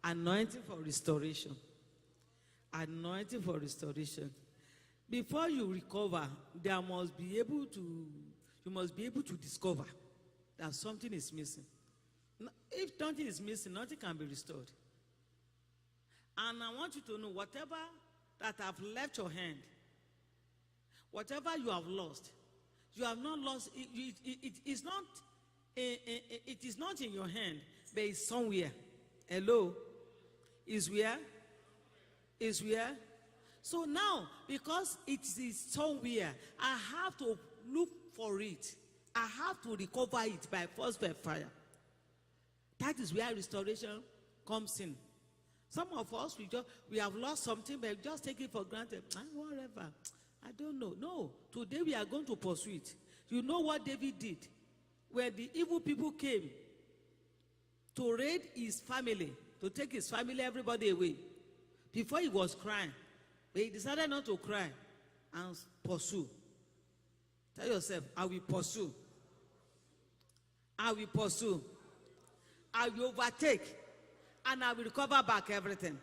Anointing for restoration. Anointing for restoration. Before you recover, you must be able to discover that something is missing. If something is missing, nothing can be restored. And I want you to know, whatever that have left your hand, whatever you have lost, you have not lost. It is not in your hand, but it's somewhere. Hello, is where? Is where? So now, because it is somewhere, I have to look for it. I have to recover it by force, by fire. That is where restoration comes in. Some of us, we have lost something, but we just take it for granted. Whatever. I don't know. No. Today we are going to pursue it. You know what David did? Where the evil people came to raid his family, to take his family, everybody away. Before he was crying, but he decided not to cry and pursue. Tell yourself, I will pursue. I will pursue. I will overtake. And I will recover back everything.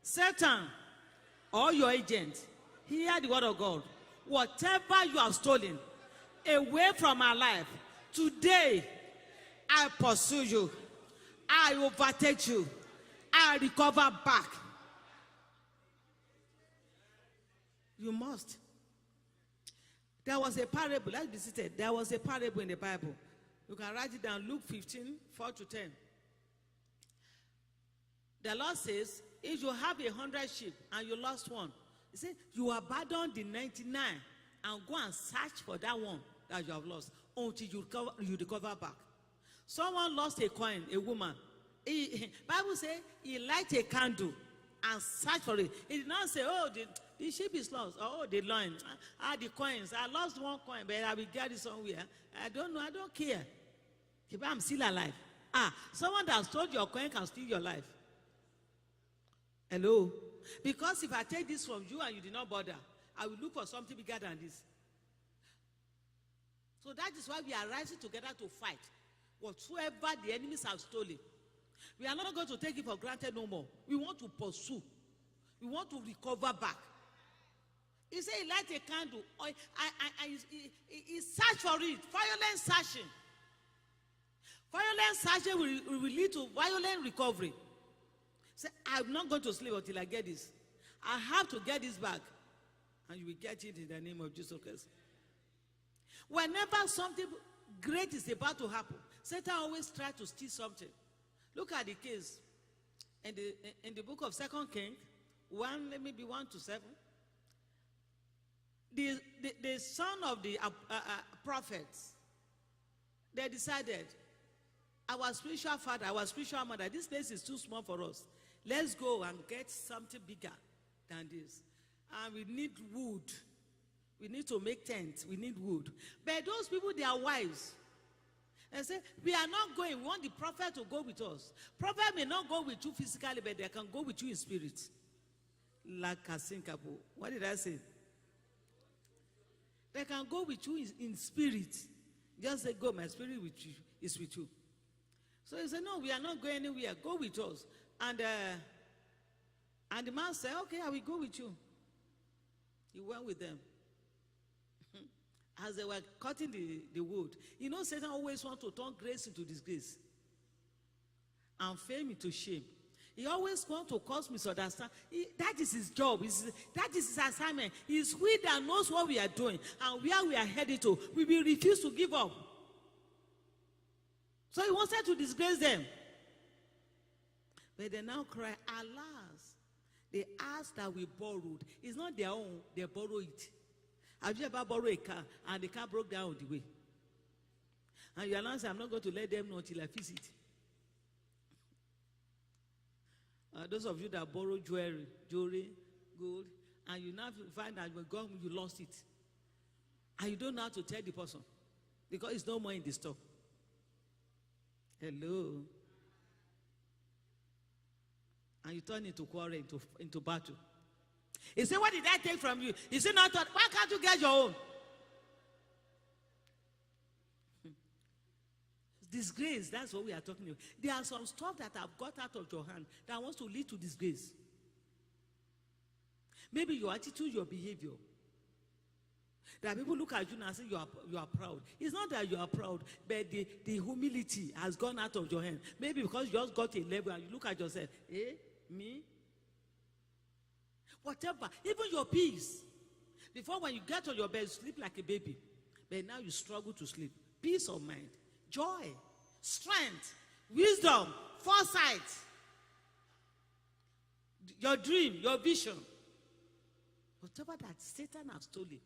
Satan, or your agent, hear the word of God. Whatever you have stolen away from our life, today, I pursue you. I overtake you. I recover back. You must. There was a parable. Let's be seated. There was a parable in the Bible. You can write it down. Luke 15, 4-10. The Lord says, if you have 100 sheep and you lost one, he said, you abandon the 99 and go and search for that one that you have lost until you recover back. Someone lost a coin, a woman. Bible says he lighted a candle and searched for it. He did not say, oh, the sheep is lost. Oh, the loin. The coins. I lost one coin, but I will get it somewhere. I don't know. I don't care. I'm still alive. Someone that stole your coin can steal your life. Hello? Because if I take this from you and you did not bother, I will look for something bigger than this. So that is why we are rising together to fight whatsoever the enemies have stolen. We are not going to take it for granted no more. We want to pursue. We want to recover back. He said he light a candle. He searched for it. Violent searching. Violent searching will lead to violent recovery. Say, I'm not going to sleep until I get this. I have to get this back. And you will get it in the name of Jesus Christ. Whenever something great is about to happen, Satan always tries to steal something. Look at the case in the book of 2 Kings, 1, maybe 1-7. The son of the prophets, they decided, our spiritual father, our spiritual mother, this place is too small for us. Let's go and get something bigger than this. And we need wood. We need to make tents. We need wood. But those people, they are wise. They say, we are not going. We want the prophet to go with us. Prophet may not go with you physically, but they can go with you in spirit. Like Kasinkapo. What did I say? They can go with you in spirit. Just say, go, my spirit is with you. So he said, no, we are not going anywhere. Go with us. And the man said, okay, I will go with you. He went with them. As they were cutting the wood. You know, Satan always wants to turn grace into disgrace. And fame into shame. He always wants to cause misunderstanding. That is his job. That is his assignment. It's we that knows what we are doing and where we are headed to. We will refuse to give up. So he wanted to disgrace them. But they now cry, alas, the ass that we borrowed is not their own, they borrow it. Have you ever borrowed a car and the car broke down on the way? And you announce, I'm not going to let them know until I fix it. Those of you that borrow jewelry, gold, and you now find that when God, you lost it. And you don't know how to tell the person because it's no more in the store. Hello. And you turn into quarrel, into battle. He said, what did I take from you? He said, why can't you get your own? Disgrace, that's what we are talking about. There are some stuff that have got out of your hand that wants to lead to disgrace. Maybe your attitude, your behavior. That people look at you and say you are proud. It's not that you are proud, but the humility has gone out of your hand. Maybe because you just got a level and you look at yourself, me? Whatever. Even your peace. Before, when you get on your bed, you sleep like a baby. But now you struggle to sleep. Peace of mind, joy, strength, wisdom, foresight, your dream, your vision. Whatever that Satan has stolen,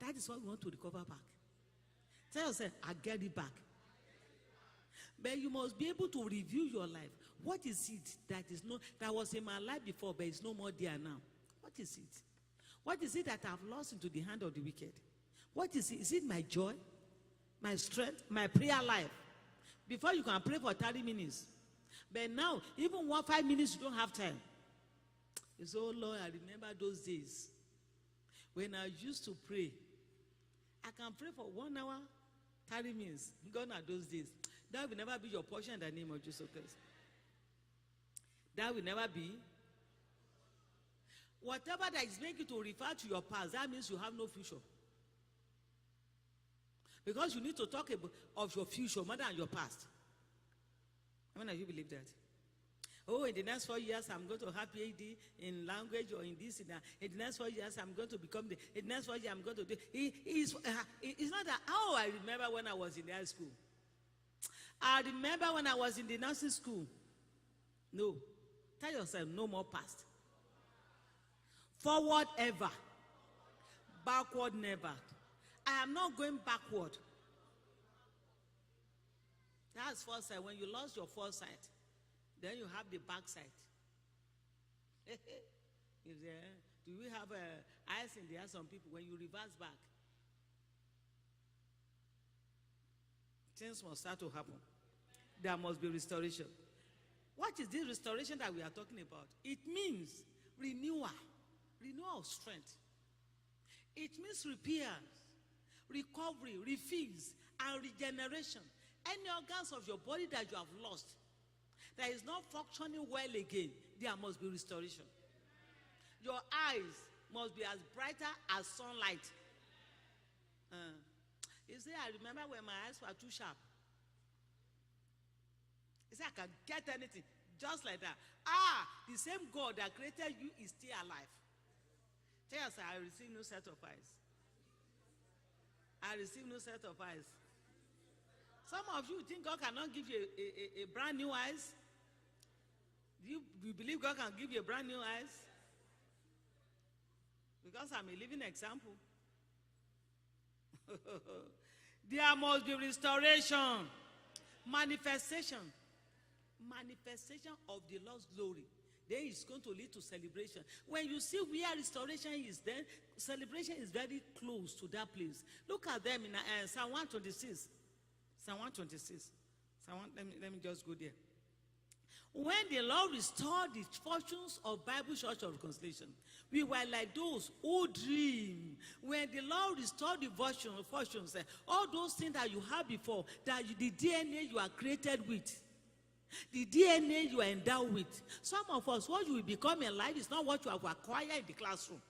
that is what we want to recover back. Tell yourself, I get it back. But you must be able to review your life. What is it that was in my life before, but it's no more there now? What is it? What is it that I've lost into the hand of the wicked? What is it? Is it my joy, my strength, my prayer life? Before you can pray for 30 minutes. But now, even 5 minutes, you don't have time. It's, oh Lord, I remember those days when I used to pray. I can pray for 1 hour, 30 minutes. Gone are those days. That will never be your portion in the name of Jesus Christ. That will never be. Whatever that is making you to refer to your past, that means you have no future. Because you need to talk of your future more than your past. How many of you believe that? Oh, in the next 4 years, I'm going to have PhD in language or in this, in that. In the next 4 years, I'm going to become in the next 4 years, I'm going to do. It's not that, oh, I remember when I was in high school. I remember when I was in the nursing school. No. Tell yourself, no more past. Forward ever. Backward never. I am not going backward. That's foresight. When you lost your foresight, then you have the backside. Do we have eyes in the eyes on people? When you reverse back, things must start to happen. There must be restoration. What is this restoration that we are talking about? It means renewal of strength. It means repair, recovery, refills, and regeneration. Any organs of your body that you have lost, that is not functioning well again, there must be restoration. Your eyes must be as brighter as sunlight. You see, I remember when my eyes were too sharp. You see, I can get anything just like that. The same God that created you is still alive. Tell us, I receive no set of eyes. I receive no set of eyes. Some of you think God cannot give you a brand new eyes? Do you believe God can give you a brand new eyes? Because I'm a living example. There must be restoration, manifestation of the Lord's glory. Then it's going to lead to celebration. When you see where restoration is, then celebration is very close to that place. Look at them in Psalm 126. Psalm 126. Let me just go there. When the Lord restored the fortunes of Bible Church of Reconciliation, we were like those who dream. When the Lord restored the fortunes, all those things that you had before, that the DNA you are created with, the DNA you are endowed with. Some of us, what you will become in life is not what you have acquired in the classroom.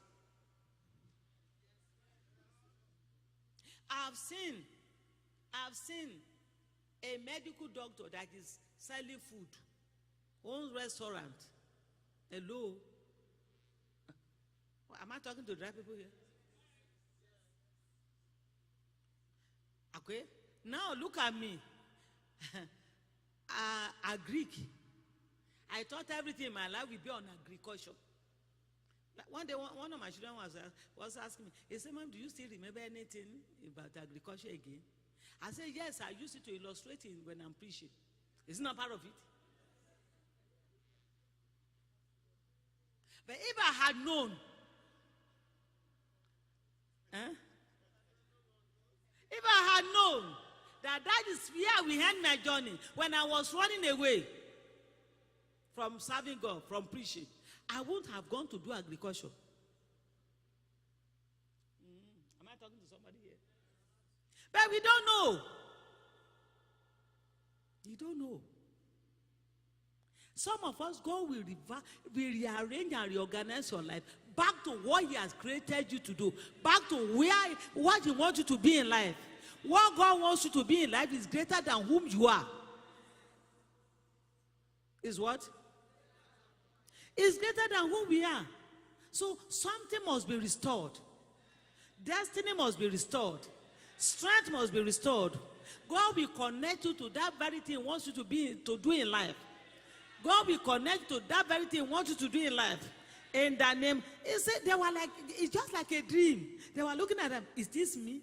I've seen a medical doctor that is selling food, owns restaurant. Hello? Am I talking to dry people here? Okay. Now look at me. A Greek. I thought everything in my life would be on agriculture. One day, one of my children was asking me, he said, Mom, do you still remember anything about agriculture again? I said, yes, I used it to illustrate it when I'm preaching. Isn't that part of it? But if I had known, if I had known that is where we end my journey, when I was running away from serving God, from preaching, I wouldn't have gone to do agriculture. Am I talking to somebody here? But we don't know. You don't know. Some of us, God will rearrange and reorganize your life back to what He has created you to do, back to what He wants you to be in life. What God wants you to be in life is greater than whom you are. Is what? Is greater than whom we are. So something must be restored. Destiny must be restored. Strength must be restored. God will connect you to that very thing He wants you to do in life. God will connect you to that very thing He wants you to do in life. In that name, he said they were like, it's just like a dream. They were looking at them. Is this me?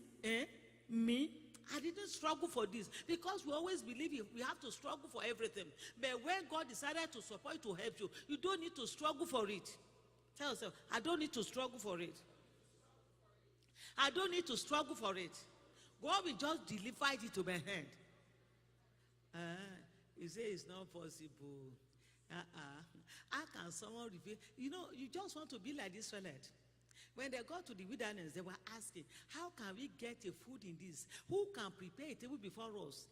Me? I didn't struggle for this, because we always believe we have to struggle for everything. But when God decided to support you, to help you, you don't need to struggle for it. Tell yourself, I don't need to struggle for it. I don't need to struggle for it. God will just deliver it to my hand. You say it's not possible. How can someone reveal? You know, you just want to be like this Israelite. When they got to the wilderness, they were asking, how can we get a food in this? Who can prepare a table before us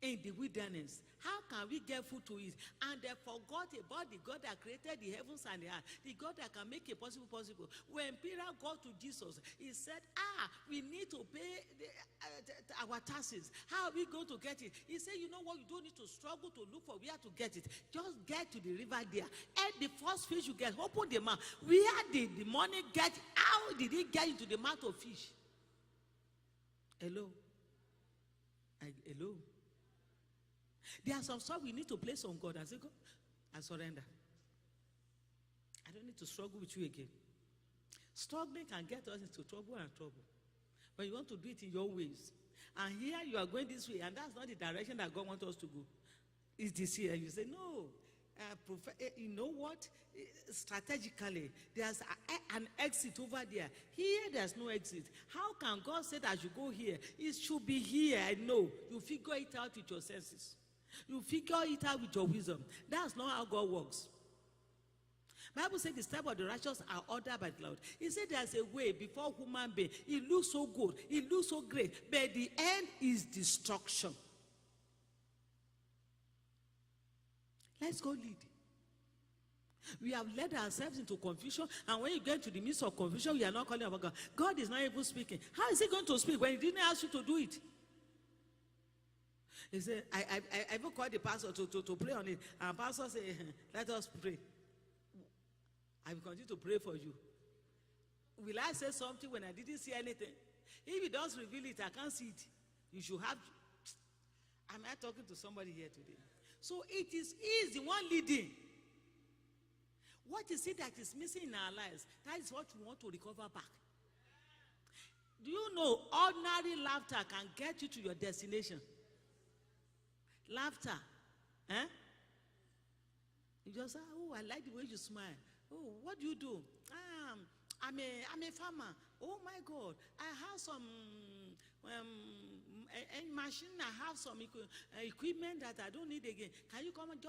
in the wilderness? How can we get food to eat? And they forgot about the God that created the heavens and the earth, the God that can make it possible. When Peter got to Jesus, he said, we need to pay our taxes. How are we going to get it? He said, you know what? You don't need to struggle to look for where to get it. Just get to the river there. And the first fish you get, open the mouth. Where did the money get? How did it get into the mouth of fish? Hello? Hello? There are some stuff we need to place on God and say, God, I surrender. I don't need to struggle with you again. Struggling can get us into trouble and trouble. But you want to do it in your ways. And here you are going this way, and that's not the direction that God wants us to go. It's this here. You say, no. You know what? Strategically, there's an exit over there. Here, there's no exit. How can God say that you go here? It should be here. I know. You figure it out with your senses. You figure it out with your wisdom. That's not how God works. Bible says the steps of the righteous are ordered by the Lord. He said there's a way before human being. It looks so good. It looks so great. But the end is destruction. Let's go lead. We have led ourselves into confusion, and when you get to the midst of confusion, we are not calling about God. God is not even speaking. How is He going to speak when He didn't ask you to do it? He said, I even called the pastor to pray on it. And the pastor said, let us pray. I will continue to pray for you. Will I say something when I didn't see anything? If He does reveal it, I can't see it. You should have. Am I talking to somebody here today? So He is the one leading. What is it that is missing in our lives? That is what we want to recover back. Do you know ordinary laughter can get you to your destination? Laughter. You just say, oh, I like the way you smile. Oh, what do you do? I'm a farmer. Oh my God, I have some machine. I have some equipment that I don't need again. Can you come and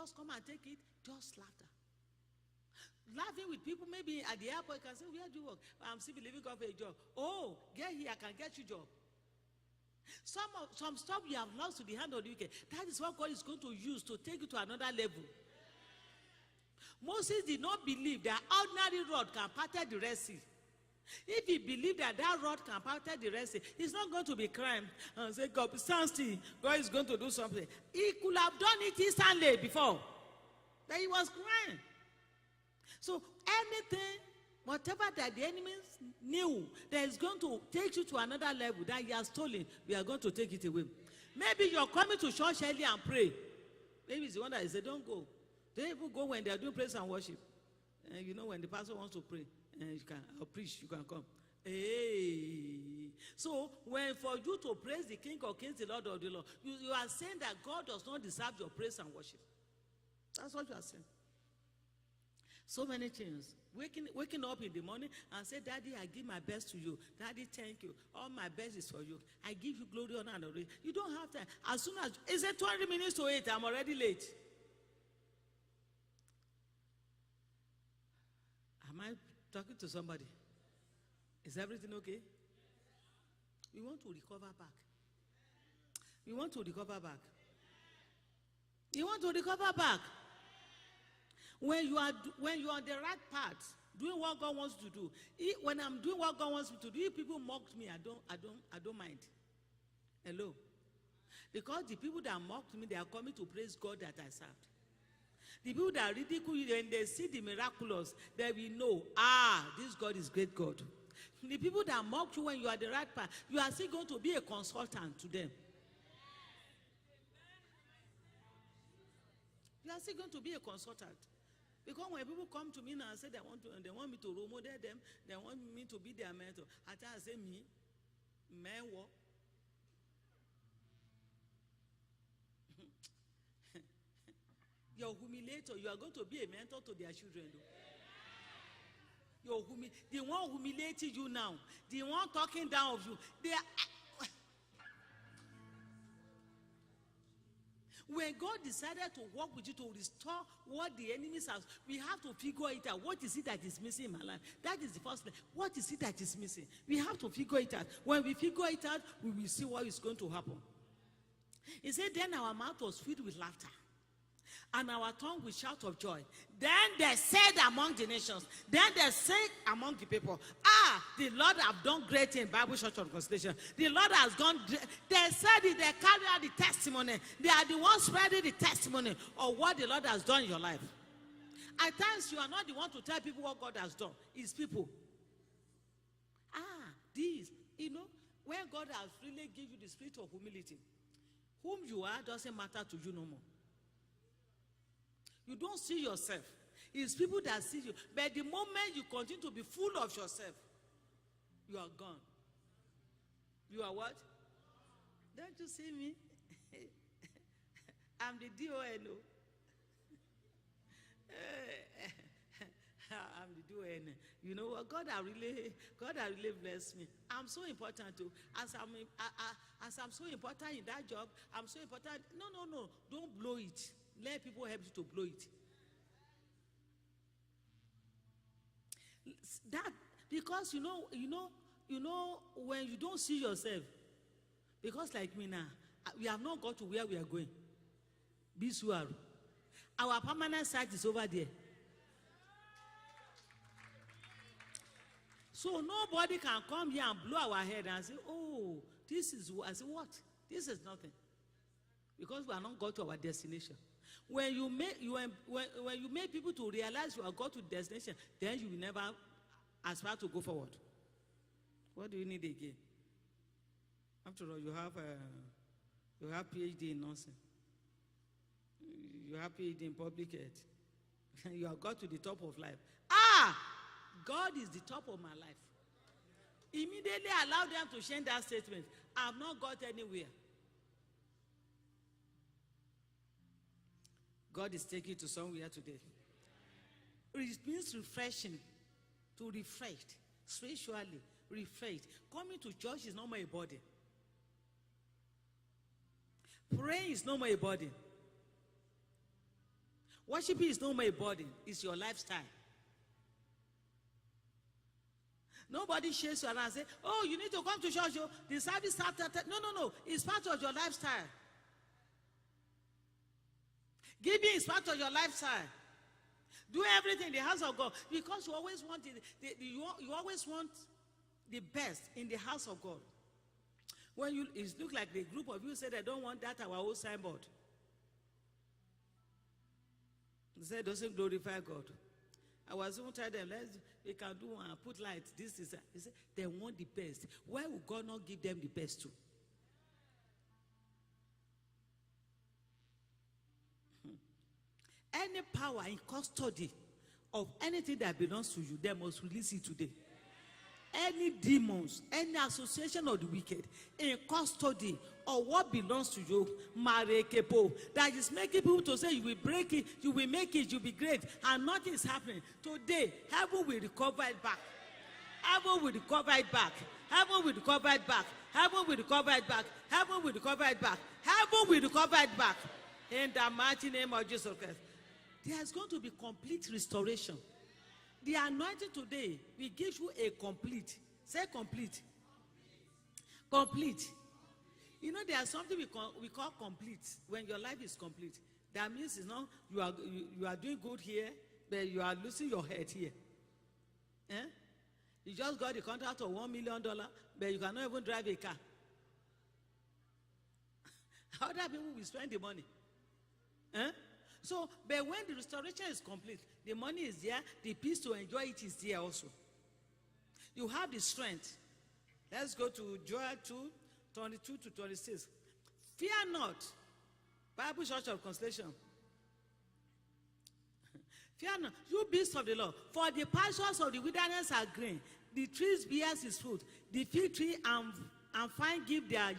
take it? Just laughter. Laughing with people, maybe at the airport, you can say, where do you work? I'm still believing God for a job. Oh, get here, I can get you a job. Some stuff you have lost to the hand of the wicked. That is what God is going to use to take you to another level. Moses did not believe that ordinary rod can part the Red Sea. If he believed that rod can part the Red Sea, he's not going to be crying and say, God, stand still. God is going to do something. He could have done it instantly before. But he was crying. So anything, whatever that the enemy knew that is going to take you to another level that he has stolen, we are going to take it away. Maybe you're coming to church early and pray. Maybe it's the one that is say, don't go. Don't even go when they are doing praise and worship. You know, when the pastor wants to pray, you can preach, you can come. Hey. So, when for you to praise the King of Kings, the Lord of the Lord, you are saying that God does not deserve your praise and worship. That's what you are saying. So many things. Waking up in the morning and say, Daddy, I give my best to you. Daddy, thank you. All my best is for you. I give you glory, honor, and adoration. You don't have time. As soon as, is it 20 minutes to 8? I'm already late. Am I talking to somebody? Is everything okay? We want to recover back. We want to recover back. You want to recover back. When you are on the right path, doing what God wants you to do. When I'm doing what God wants me to do, if people mock me, I don't mind. Hello. Because the people that mocked me, they are coming to praise God that I served. The people that ridicule you, when they see the miraculous, they will know, this God is great God. The people that mock you when you are the right path, you are still going to be a consultant to them. You are still going to be a consultant. Because when people come to me now and say they want me to role model them, they want me to be their mentor, I say me, man what? You're humiliator. You are going to be a mentor to their children. The one humiliating you now, the one talking down of you, they are. When God decided to work with you to restore what the enemies have, we have to figure it out. What is it that is missing in my life? That is the first place. What is it that is missing? We have to figure it out. When we figure it out, we will see what is going to happen. He said, then our mouth was filled with laughter, and our tongue with shout of joy. Then they said among the nations, then they said among the people, the Lord have done great in Bible Church of Constellation. The Lord has gone, they said it, they carry out the testimony. They are the ones spreading the testimony of what the Lord has done in your life. At times, you are not the one to tell people what God has done. It's people. When God has really given you the spirit of humility, whom you are doesn't matter to you no more. You don't see yourself. It's people that see you. But the moment you continue to be full of yourself, you are gone. You are what? Don't you see me? I'm the DON. I'm the DON. You know what? God has really blessed me. I'm so important too. As I'm so important in that job, I'm so important. No. Don't blow it. Let people help you to blow it. That because you know when you don't see yourself, because like me now, we have not got to where we are going. Bisuaru. Our permanent site is over there. So nobody can come here and blow our head and say, this is what. I say, what? This is nothing. Because we are not got to our destination. When you make people to realize you have got to destination, then you will never aspire to go forward. What do you need again? After all, you have PhD in nursing. You have PhD in public health. You have got to the top of life. God is the top of my life. Immediately allow them to change that statement. I have not got anywhere. God is taking you to somewhere today. It means refreshing, to refresh, spiritually refreshed. Coming to church is not more a burden. Praying is no more a burden. Worshiping is no more a burden. It's your lifestyle. Nobody shares you around and say, you need to come to church. The service started. No. It's part of your lifestyle. Giving is part of your lifestyle. Do everything in the house of God because you always want you always want the best in the house of God. When it looks like the group of you say they don't want that our old signboard. They say it doesn't glorify God. I was even telling them, we can do one, put lights. This is that. They say they want the best. Why would God not give them the best too? Any power in custody of anything that belongs to you, they must release it today. Any demons, any association of the wicked in custody of what belongs to you, Marekepo, that is making people to say you will break it, you will make it, you'll be great, and nothing is happening. Today, heaven will recover it back. Heaven will recover it back. Heaven will recover it back. Heaven will recover it back. Heaven will recover it back. Heaven will recover it back. In the mighty name of Jesus Christ. There's going to be complete restoration. The anointing today will give you a complete. Say complete. Complete. You know, there's something we call complete. When your life is complete, That means it's not you are doing good here, but you are losing your head here. Eh? You just got the contract of $1 million, but you cannot even drive a car. Other people will spend the money. Eh? So, but when the restoration is complete, the money is there, the peace to enjoy it is there also. You have the strength. Let's go to Joel 2:22 to 26. Fear not, Bible Church of Constellation. Fear not, you beasts of the Lord, for the pastures of the wilderness are green, the trees bears his fruit, the fig tree and vine give their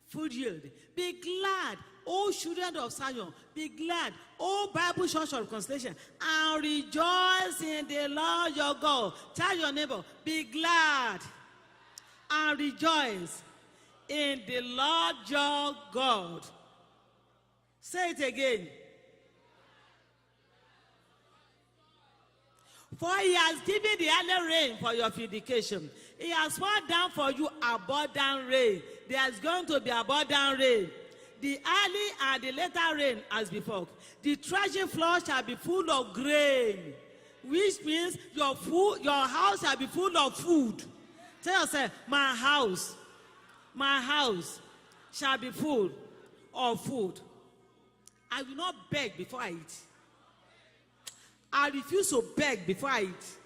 food yield. Be glad, O children of Zion, be glad, O Bible Church of Constellation, and rejoice in the Lord your God. Tell your neighbor, be glad and rejoice in the Lord your God. Say it again. For he has given the early rain for your vindication. He has poured down for you abundant rain. There is going to be abundant rain. The early and the later rain as before. The threshing floor shall be full of grain, which means your house shall be full of food. Tell yourself, my house shall be full of food. I will not beg before I eat. I refuse to beg before I eat.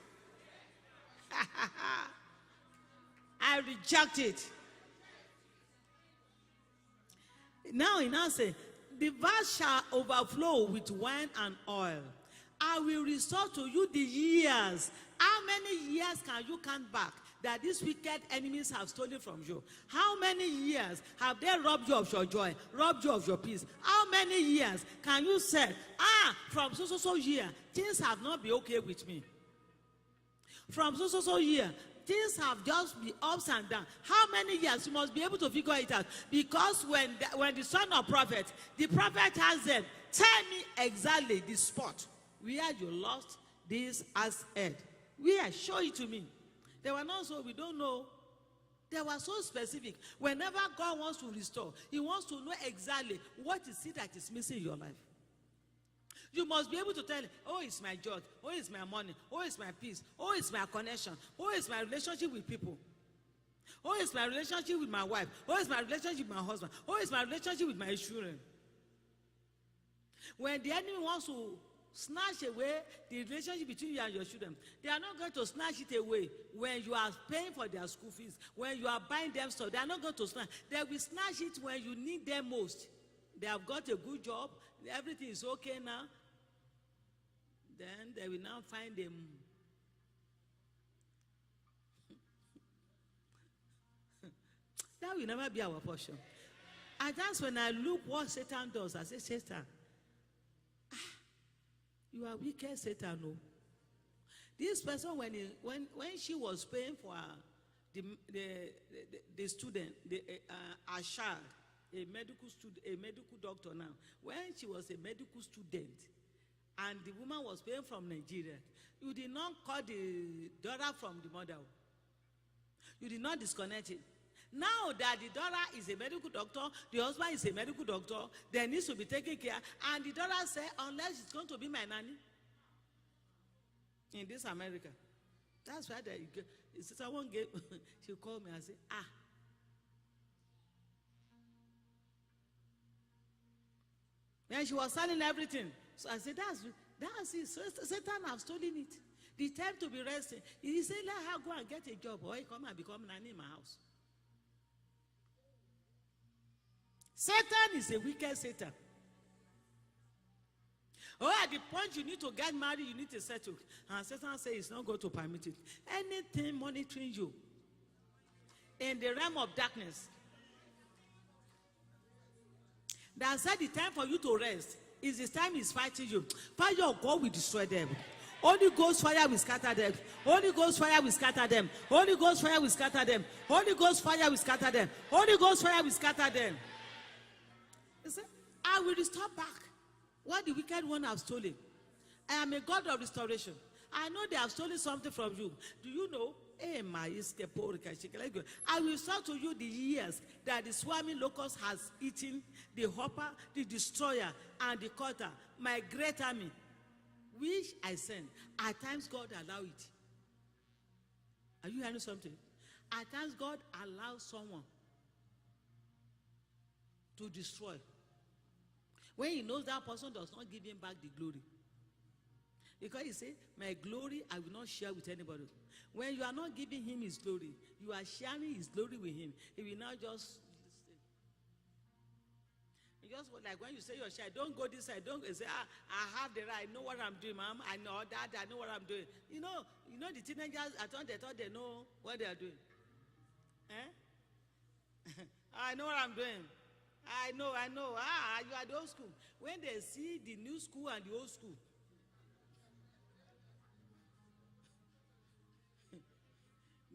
I reject it. Now he now say, the vast shall overflow with wine and oil. I will restore to you the years. How many years can you count back that these wicked enemies have stolen from you? How many years have they robbed you of your joy, robbed you of your peace? How many years can you say, from so year, things have not been okay with me? From so year, things have just been ups and downs. How many years? You must be able to figure it out. Because when the son of prophet, the prophet has them, tell me exactly the spot where you lost this asset. Where? Show it to me. They were not so, we don't know. They were so specific. Whenever God wants to restore, he wants to know exactly what is it that is missing in your life. You must be able to tell, oh, it's my joy, oh, it's my money, oh, it's my peace, oh, it's my connection, oh, it's my relationship with people, oh, it's my relationship with my wife, oh, it's my relationship with my husband, oh, it's my relationship with my children. When the enemy wants to snatch away the relationship between you and your children, they are not going to snatch it away when you are paying for their school fees, when you are buying them stuff. They are not going to snatch. They will snatch it when you need them most. They have got a good job, everything is okay now. Then they will now find them. That will never be our portion. And that's when I look what Satan does. I say, Satan, you are wicked, Satan. No. This person, when she was paying for the student, a child, a medical doctor now, when she was a medical student, and the woman was paying from Nigeria, you did not call the daughter from the mother. You did not disconnect it. Now that the daughter is a medical doctor, the husband is a medical doctor, there needs to be taken care. And the daughter said, unless it's going to be my nanny in this America. That's why someone gave, she called me and said, Then she was selling everything. So I said, that's it. So Satan have stolen it. The time to be resting. He said, let her go and get a job, or he come and become nanny in my house. Satan is a wicked Satan. Or at the point you need to get married, you need to settle. And Satan says he's not going to permit it. Anything monitoring you in the realm of darkness, that said the time for you to rest is the time he's fighting you. Fire of God will destroy them. Holy Ghost fire will scatter them. Holy Ghost fire will scatter them. Holy Ghost fire will scatter them. Holy Ghost fire will scatter them. Holy Ghost fire will scatter them. He said, I will restore back what the wicked one have stolen. I am a God of restoration. I know they have stolen something from you. Do you know I will show to you the years that the swarming locust has eaten the hopper, the destroyer, and the cutter, my great army, which I send. At times God allows it. Are you hearing something? At times God allows someone to destroy when he knows that person does not give him back the glory. Because he said, my glory I will not share with anybody. When you are not giving him his glory, you are sharing his glory with him. He will now just like when you say your child, don't go this side, don't say, I have the right, I know what I'm doing, mom. I know that, I know what I'm doing. You know the teenagers, I thought they know what they are doing. I know what I'm doing. I know. You are the old school. When they see the new school and the old school,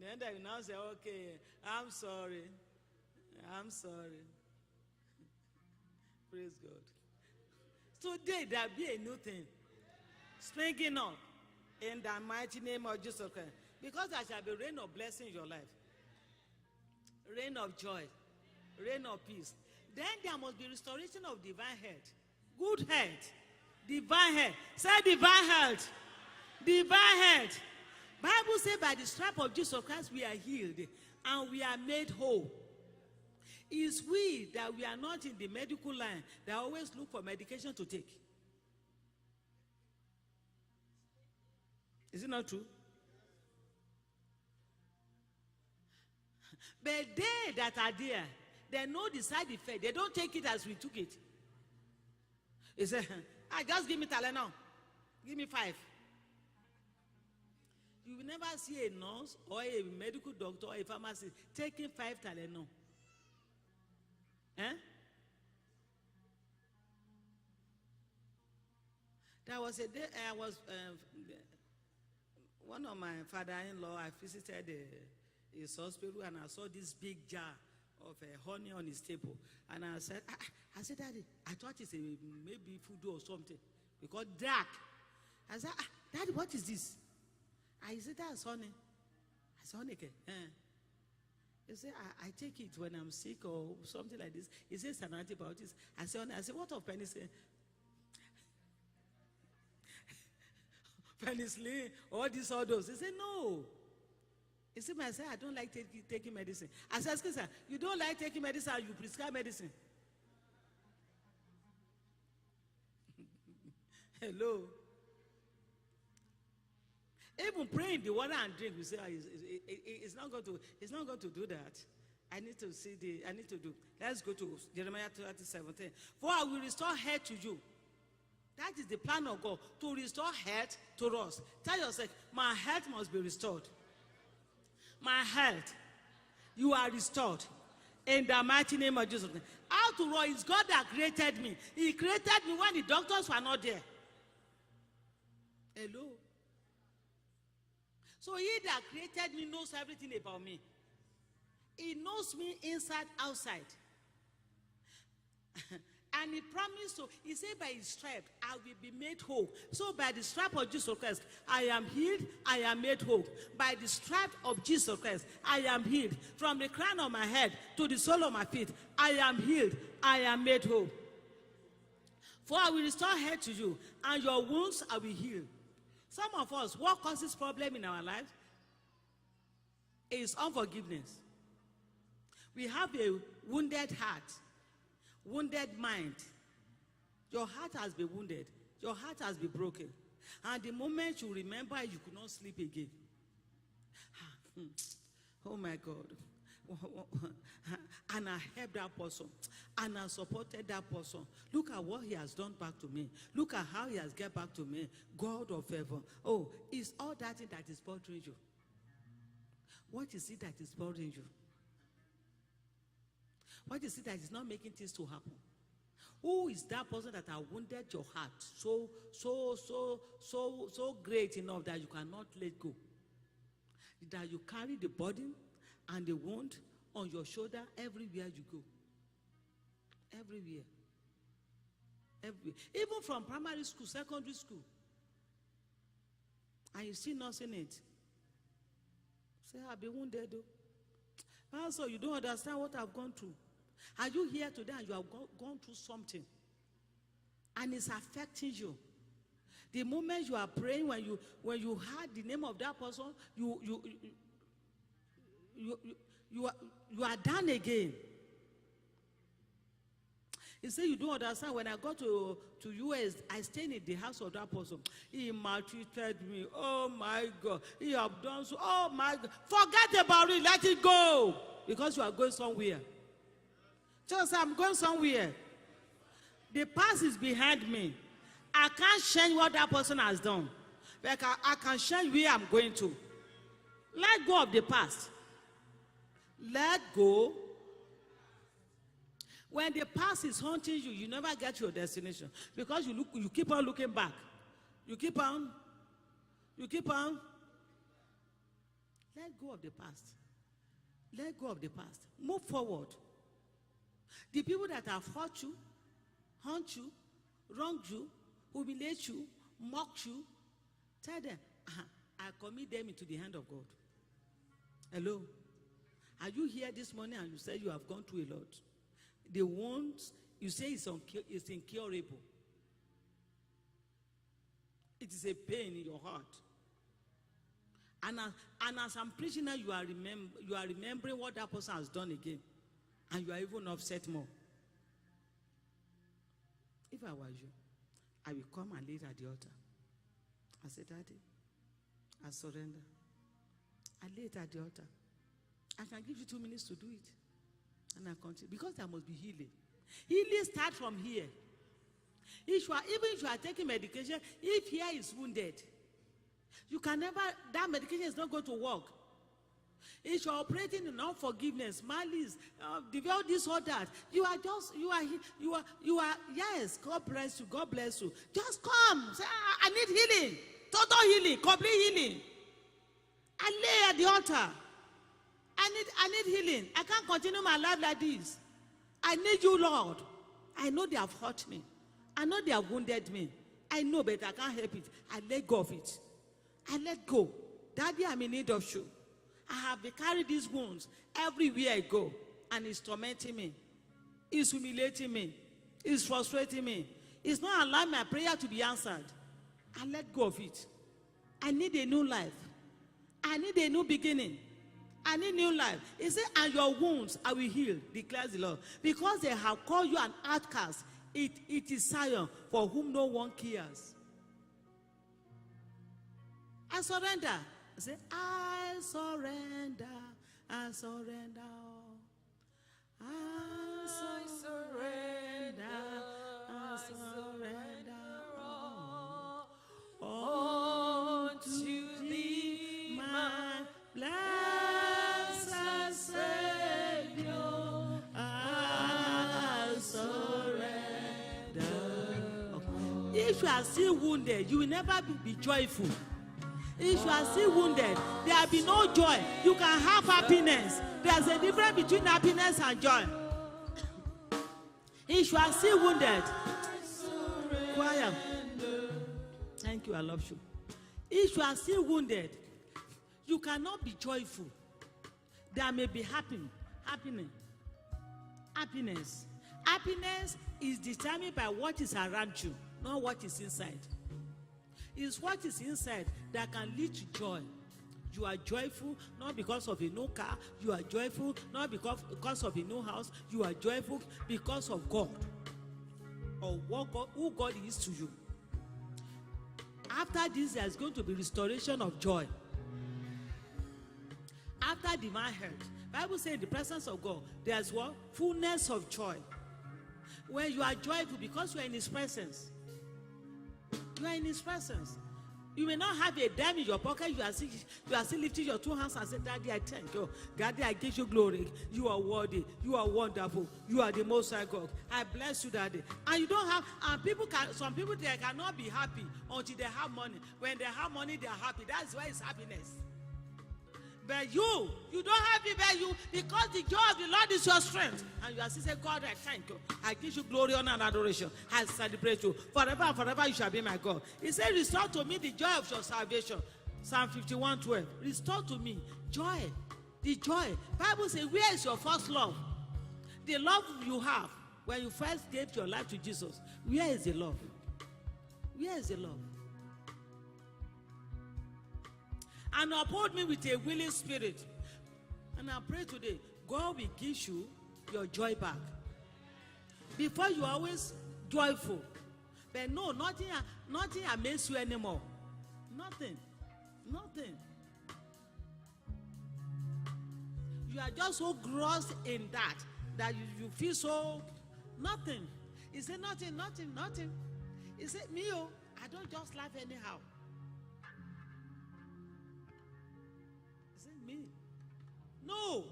then they will now say, okay, I'm sorry. Praise God. Today there be a new thing springing up in the mighty name of Jesus Christ. Because there shall be rain of blessing in your life, rain of joy, rain of peace. Then there must be restoration of divine health, good health, divine health. Say divine health, divine health. Bible says by the stripe of Jesus Christ we are healed and we are made whole. It's we that we are not in the medical line that always look for medication to take. Is it not true? But they that are there, they know the side effect. They don't take it as we took it. They say, just give me Tylenol. Give me 5. You will never see a nurse or a medical doctor or a pharmacist taking 5 Tylenol. There was a day I was one of my father-in-law. I visited his hospital and I saw this big jar of honey on his table, and I said, Daddy, I thought it's maybe food or something because dark. I said, Daddy, what is this? I said, that's honey. I said, honey. He said, I take it when I'm sick or something like this. He says an antibiotic. I said, what of penicillin? Penicillin, all those. He said, no. He said, I don't like taking medicine. I said, excuse me, you don't like taking medicine, you prescribe medicine. Hello. Even praying the water and drink, we say, it's not going to do that. I need to do. Let's go to Jeremiah 30:17. For I will restore health to you. That is the plan of God, to restore health to us. Tell yourself, my health must be restored. My health, you are restored. In the mighty name of Jesus. How to run? It's God that created me. He created me when the doctors were not there. Hello. So he that created me knows everything about me. He knows me inside, outside. And he promised to, he said by his stripe, I will be made whole. So by the stripe of Jesus Christ, I am healed, I am made whole. By the stripe of Jesus Christ, I am healed. From the crown of my head to the sole of my feet, I am healed, I am made whole. For I will restore health to you, and your wounds I will heal. Some of us, what causes problem in our lives is unforgiveness. We have a wounded heart, wounded mind. Your heart has been wounded. Your heart has been broken. And the moment you remember, you could not sleep again. Oh my God. And I helped that person. And I supported that person. Look at what he has done back to me. Look at how he has get back to me. God of heaven. Oh, it's all that thing that is bothering you. What is it that is bothering you? What is it that is not making things to happen? Who is that person that has wounded your heart so great enough that you cannot let go? That you carry the burden and the wound on your shoulder everywhere you go. Everywhere. Everywhere. Even from primary school, secondary school. And you still not seeing it. Say, I've been wounded though. Pastor, you don't understand what I've gone through. Are you here today and you have gone through something? And it's affecting you. The moment you are praying, when you heard the name of that person, you are done again. He said, you don't understand. When I got to US, I stayed in the house of that person. He maltreated me. Oh my God. He have done so. Oh my God. Forget about it. Let it go. Because you are going somewhere. Just say, I'm going somewhere. The past is behind me. I can't change what that person has done. But I can change where I'm going to. Let go of the past. Let go. When the past is haunting you, you never get to your destination. Because you keep on looking back. You keep on. Let go of the past. Let go of the past. Move forward. The people that have hurt you, haunt you, wronged you, humiliate you, mocked you, tell them, I commit them into the hand of God. Hello? Are you here this morning and you say you have gone through a lot? The wounds, you say it's incurable. It is a pain in your heart. And as I'm preaching now, you are remembering what that person has done again. And you are even upset more. If I were you, I will come and lay it at the altar. I say, Daddy, I surrender. I lay it at the altar. I can give you 2 minutes to do it. And I continue. Because there must be healing. Healing starts from here. Even if you are taking medication, if here is wounded, you can never, that medication is not going to work. If you are operating in unforgiveness, malice, develop this or that, yes, God bless you. Just come. Say, I need healing. Total healing, complete healing. I lay at the altar. I need healing. I can't continue my life like this. I need you, Lord. I know they have hurt me. I know they have wounded me. I know, but I can't help it. I let go of it. I let go. Daddy, I'm in need of you. I have carried these wounds everywhere I go, and it's tormenting me. It's humiliating me. It's frustrating me. It's not allowing my prayer to be answered. I let go of it. I need a new life. I need a new beginning. I need new life. He said, and your wounds I will heal, declares the Lord. Because they have called you an outcast, it is Zion for whom no one cares. I surrender. I say, I surrender. I surrender. I surrender. I surrender. All to thee, my blessed Savior. I surrender. If you are still wounded, you will never be joyful. If you are still wounded, there will be no joy. You can have happiness. There's a difference between happiness and joy. If you are still wounded, choir. Thank you, I love you. If you are still wounded, you cannot be joyful. There may be happiness. Happiness is determined by what is around you, not what is inside. It's what is inside that can lead to joy. You are joyful not because of a new car. You are joyful not because of a new house. You are joyful because of God, or who God is to you. After this, there is going to be restoration of joy. After divine health, Bible says in the presence of God, there's what? Fullness of joy. When you are joyful because you are in His presence. You are in His presence. You may not have a dime in your pocket. You are still lifting your two hands and say, Daddy, I thank you. Daddy, I give you glory. You are worthy. You are wonderful. You are the Most High God. I bless you, Daddy. And you don't have, and some people, they cannot be happy until they have money. When they have money, they are happy. That's why it's happiness. But you don't have it, because the joy of the Lord is your strength. And you are still saying, God, I thank you. I give you glory, honor, and adoration. I celebrate you. Forever and forever you shall be my God. He said, restore to me the joy of your salvation. Psalm 51:12. Restore to me joy. The joy. Bible says, where is your first love? The love you have when you first gave your life to Jesus. Where is the love? Where is the love? And uphold me with a willing spirit. And I pray today, God will give you your joy back. Before you are always joyful. But no, nothing amazes you anymore. Nothing. You are just so gross in that you feel so nothing. He said nothing. He said, me, I don't just laugh anyhow. He said, me. No.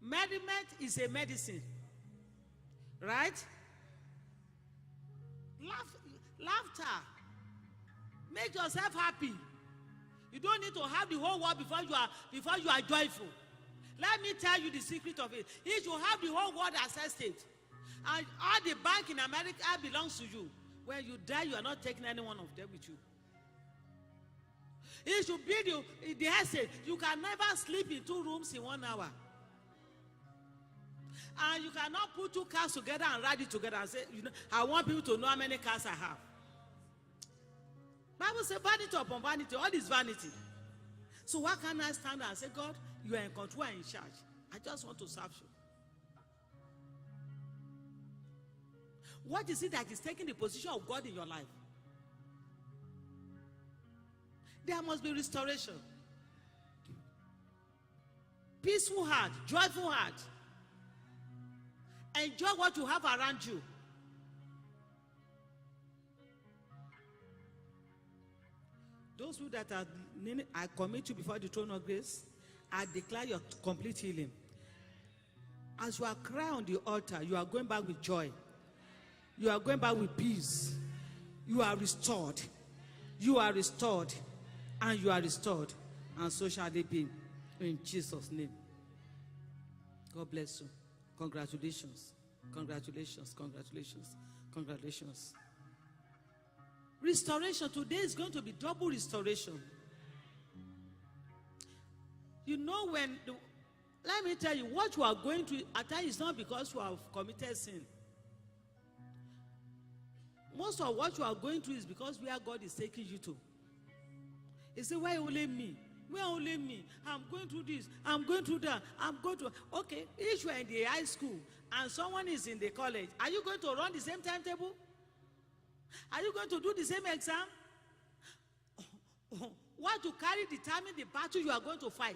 Merriment is a medicine. Right? Laughter. Make yourself happy. You don't need to have the whole world before you are joyful. Let me tell you the secret of it. If you have the whole world as estate, and all the bank in America belongs to you, when you die, you are not taking any one of them with you. If you build the estate, you can never sleep in 2 rooms in 1 hour. And you cannot put 2 cars together and ride it together and say, I want people to know how many cars I have. Bible says vanity upon vanity, all is vanity. So why can't I stand and say, God, you are in control and in charge. I just want to serve you. What is it that is taking the position of God in your life? There must be restoration. Peaceful heart, joyful heart. Enjoy what you have around you. Those who that are, I commit you before the throne of grace. I declare your complete healing. As you are crying on the altar, you are going back with joy. You are going back with peace. You are restored. You are restored. And you are restored. And so shall it be. In Jesus' name. God bless you. Congratulations. Congratulations. Congratulations. Congratulations. Restoration. Today is going to be double restoration. You know let me tell you, what you are going through at times is not because you have committed sin. Most of what you are going through is because where God is taking you to. He said, why only me? Where only me? I'm going through this. I'm going through that. I'm going to. Okay, if you are in the high school and someone is in the college, are you going to run the same timetable? Are you going to do the same exam? What you carry determine the battle you are going to fight.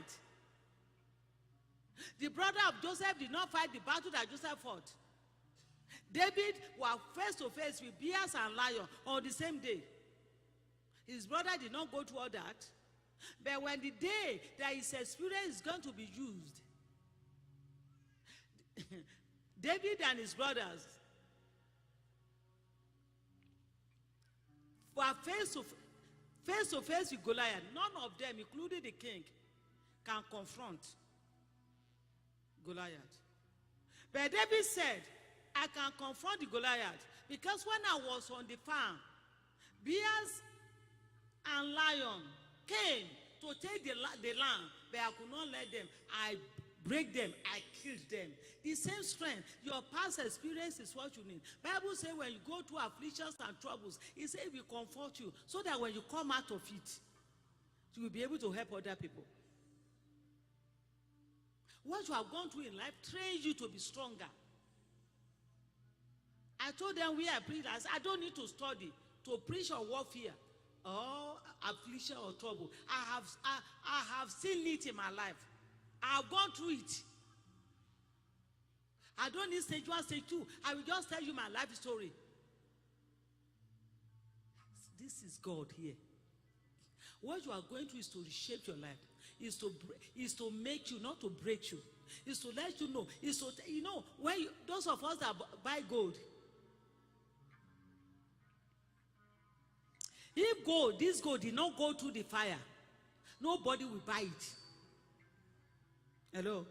The brother of Joseph did not fight the battle that Joseph fought. David was face to face with bears and lions on the same day. His brother did not go through all that. But when the day that his experience is going to be used, David and his brothers were face to face with Goliath. None of them, including the king, can confront Goliath. But David said, I can confront the Goliath because when I was on the farm, bears and lion came to take the land, but I could not let them. I break them, I killed them. The same strength, your past experience is what you need. Bible says when you go through afflictions and troubles, it says it will comfort you so that when you come out of it, you will be able to help other people. What you have gone through in life trains you to be stronger. I told them where I preach, I said, I don't need to study to preach on warfare or affliction or trouble. I have seen it in my life. I have gone through it. I don't need stage 1, stage 2. I will just tell you my life story. This is God here. What you are going through is to reshape your life. Is to make you, not to break you. Is to let you know. Is to, when those of us that buy gold, if this gold did not go through the fire, nobody will buy it. Hello?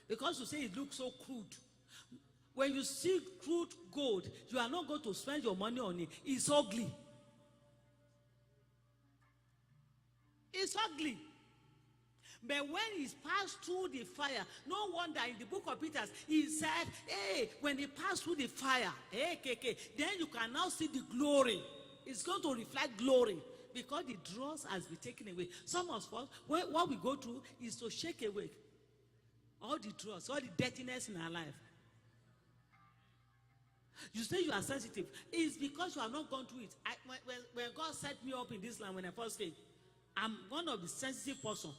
Because you say it looks so crude. When you see crude gold, you are not going to spend your money on it. It's ugly. It's ugly. But when he passed through the fire, no wonder in the book of Peter, he said, hey, when he passed through the fire, then you can now see the glory. It's going to reflect glory because the dross has been taken away. Some of us, what we go through is to shake away all the dross, all the dirtiness in our life. You say you are sensitive. It's because you have not gone through it. When God set me up in this land when I first came, I'm one of the sensitive person.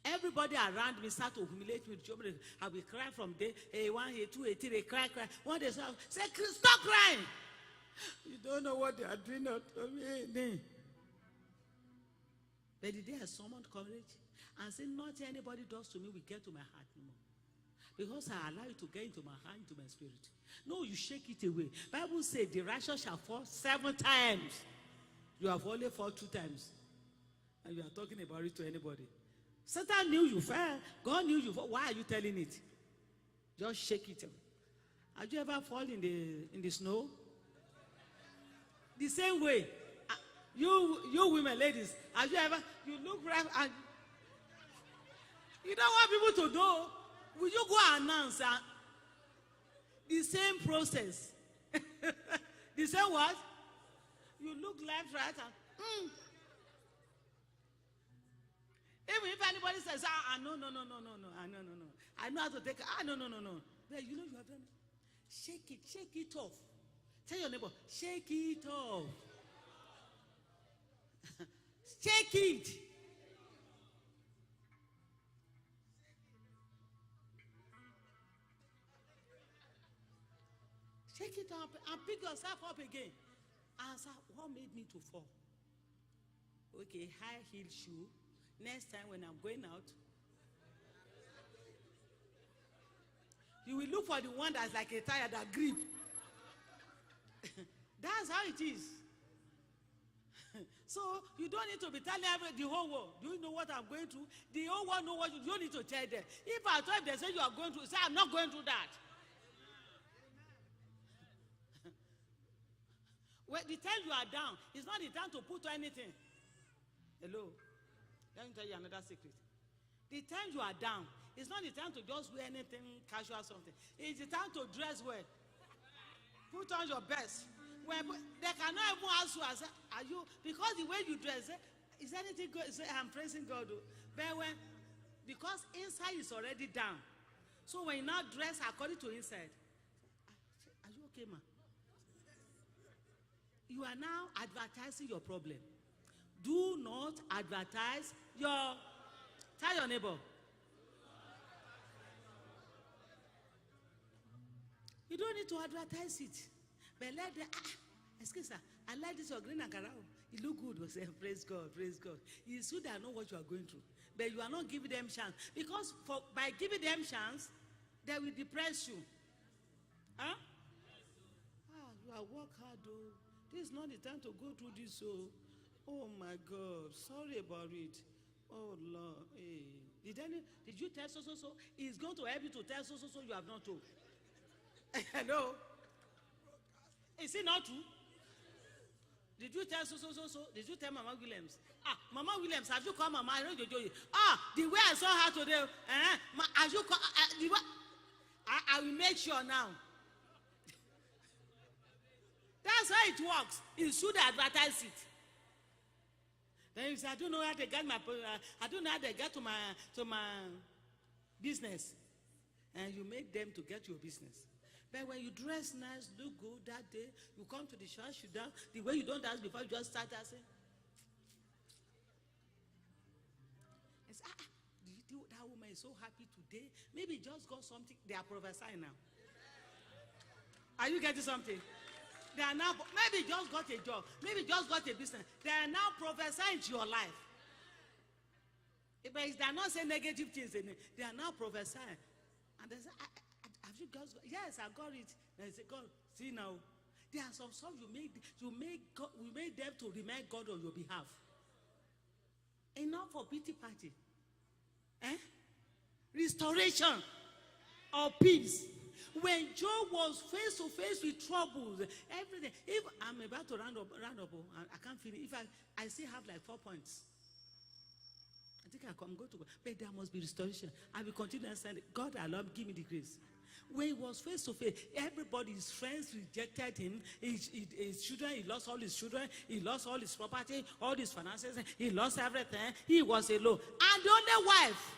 Everybody around me start to humiliate me. I will cry from day A1, A2, A3, they cry. One day say, stop crying. You don't know what they are doing to me. But the day I summoned courage and said, nothing anybody does to me will get to my heart anymore. Because I allow it to get into my heart, into my spirit. No, you shake it away. Bible says the righteous shall fall 7 times. You have only fallen 2 times. And you are talking about it to anybody. Satan knew you fell. God knew you fell. Why are you telling it? Just shake it. Have you ever fallen in the snow? The same way. You women, ladies, have you ever, you look right and you don't want people to know. Will you go and announce the same process? The same what? You look left, right, and even if anybody says, no, no. I know how to take it. No. But you know you have done it. Shake it off. Tell your neighbor, shake it off. Shake it. Shake it up and pick yourself up again. Answer, what made me to fall? Okay, high heel shoe. Next time when I'm going out, you will look for the one that's like a tire that grip. That's how it is. So you don't need to be telling the whole world. Do you know what I'm going through? The whole world know what you don't need to tell them. If I thought they say you are going through, say I'm not going through that. When the time you are down, it's not the time to put anything. Hello. Let me tell you another secret. The time you are down, it's not the time to just wear anything casual something. It's the time to dress well. Put on your best. When they cannot even ask you, are you, because the way you dress, is anything good? Say, I'm praising God. But because inside is already down. So when you now dress according to inside, are you okay, ma? You are now advertising your problem. Do not advertise your. Tell your neighbor. You don't need to advertise it. But let them, excuse me, I like this your green ankara. You look good. We say, praise God, praise God. It's you that know what you are going through. But you are not giving them chance. Because by giving them chance, they will depress you. Huh? You are work hard though. This is not the time to go through this. Oh my God, sorry about it. Oh Lord, hey. Did you tell so? It's going to help you to tell so you have not told. Hello? Is it not true? Did you tell so? Did you tell Mama Williams? Mama Williams, have you called Mama? The way I saw her today, have you called? I will make sure now. That's how it works. You should advertise it. Then you say, I don't know how they get to my business. And you make them to get your business. But when you dress nice, look good that day, you come to the church, you dance, the way you don't dance before, you just start dancing. And say, that woman is so happy today. Maybe just got something. They are prophesying now. Are you getting something? They are now, maybe just got a job, maybe just got a business. They are now prophesying to your life. But they are not saying negative things. They are now prophesying. And they say, have you got? Yes, I got it. And they say, God, see now. There are some songs we made them to remind God on your behalf. Enough for pity party. Restoration of peace. When Job was face to face with troubles, everything. If I'm about to round up, I can't finish. If I still have like 4 points. think I'm going to go. But there must be restoration. I will continue and say, God, alone, give me the grace. When he was face to face, everybody's friends rejected him. His children, he lost all his children. He lost all his property, all his finances. He lost everything. He was alone. And the only wife,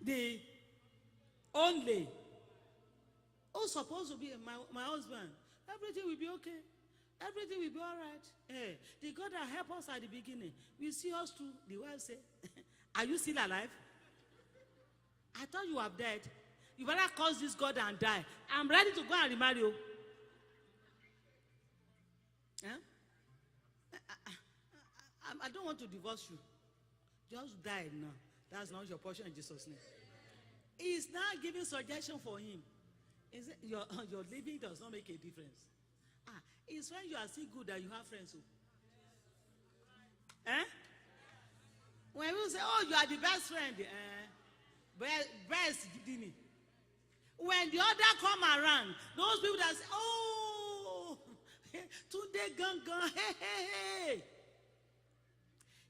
the only, who's supposed to be my husband, everything will be okay. Everything will be all right. The God that helped us at the beginning, we see us through. The wife say, are you still alive? I thought you have died. You better curse this God and die. I'm ready to go and remarry you. I don't want to divorce you. Just die now. That's not your portion in Jesus' name. He's now giving suggestion for him. Is it, your living does not make a difference. It's when you are still good that you have friends. When you say, oh, you are the best friend. Best, didn't it? When the other come around, those people that say, oh, today gang, hey.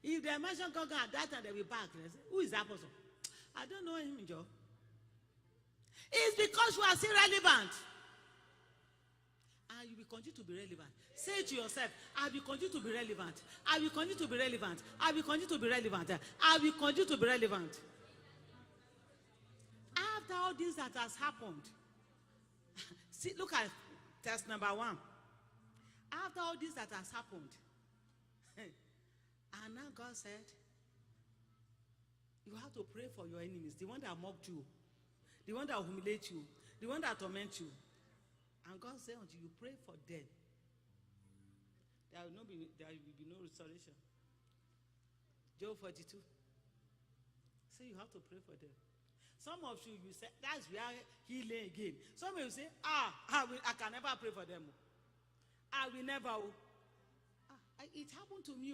If they mention gang at that time, they will back. They say, who is that person? I don't know him, Joe. It's because you are still relevant. And you will continue to be relevant. Say it to yourself, I will continue to be relevant. I will continue to be relevant. I will continue to be relevant. I will continue to be relevant. After all this that has happened, see, look at test number 1. After all this that has happened, and now God said, you have to pray for your enemies, the one that mocked you, the one that humiliate you, the one that torment you. And God said until you pray for them, there will be no restoration. Job 42. So you have to pray for them. Some of you say, that's where healing again. Some of you say, I can never pray for them. I will never. It happened to me.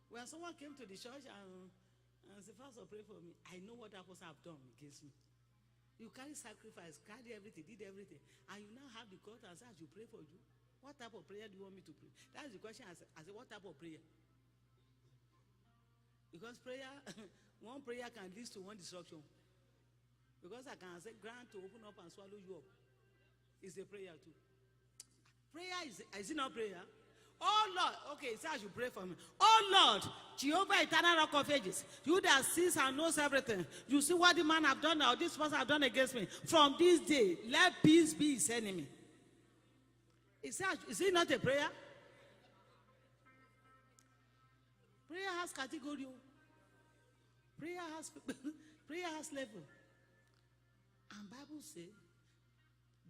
When someone came to the church and said, Pastor, pray for me. I know what that person have done against me. You carry sacrifice, carry everything, did everything. And you now have the court and say, I should pray for you. What type of prayer do you want me to pray? That's the question. I said, what type of prayer? Because prayer, one prayer can lead to one destruction. Because I can say, grant to open up and swallow you up. It's a prayer too. Prayer is it not prayer? Oh Lord, okay, it says you pray for me. Oh Lord, Jehovah, eternal rock of ages, you that sees and knows everything. You see what the man have done or this person have done against me. From this day, let peace be his enemy. It says, is it not a prayer? Prayer has category. Prayer has level. And Bible says,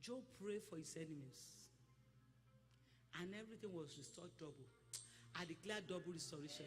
Job prayed for his enemies. And everything was restored double. I declare double restoration.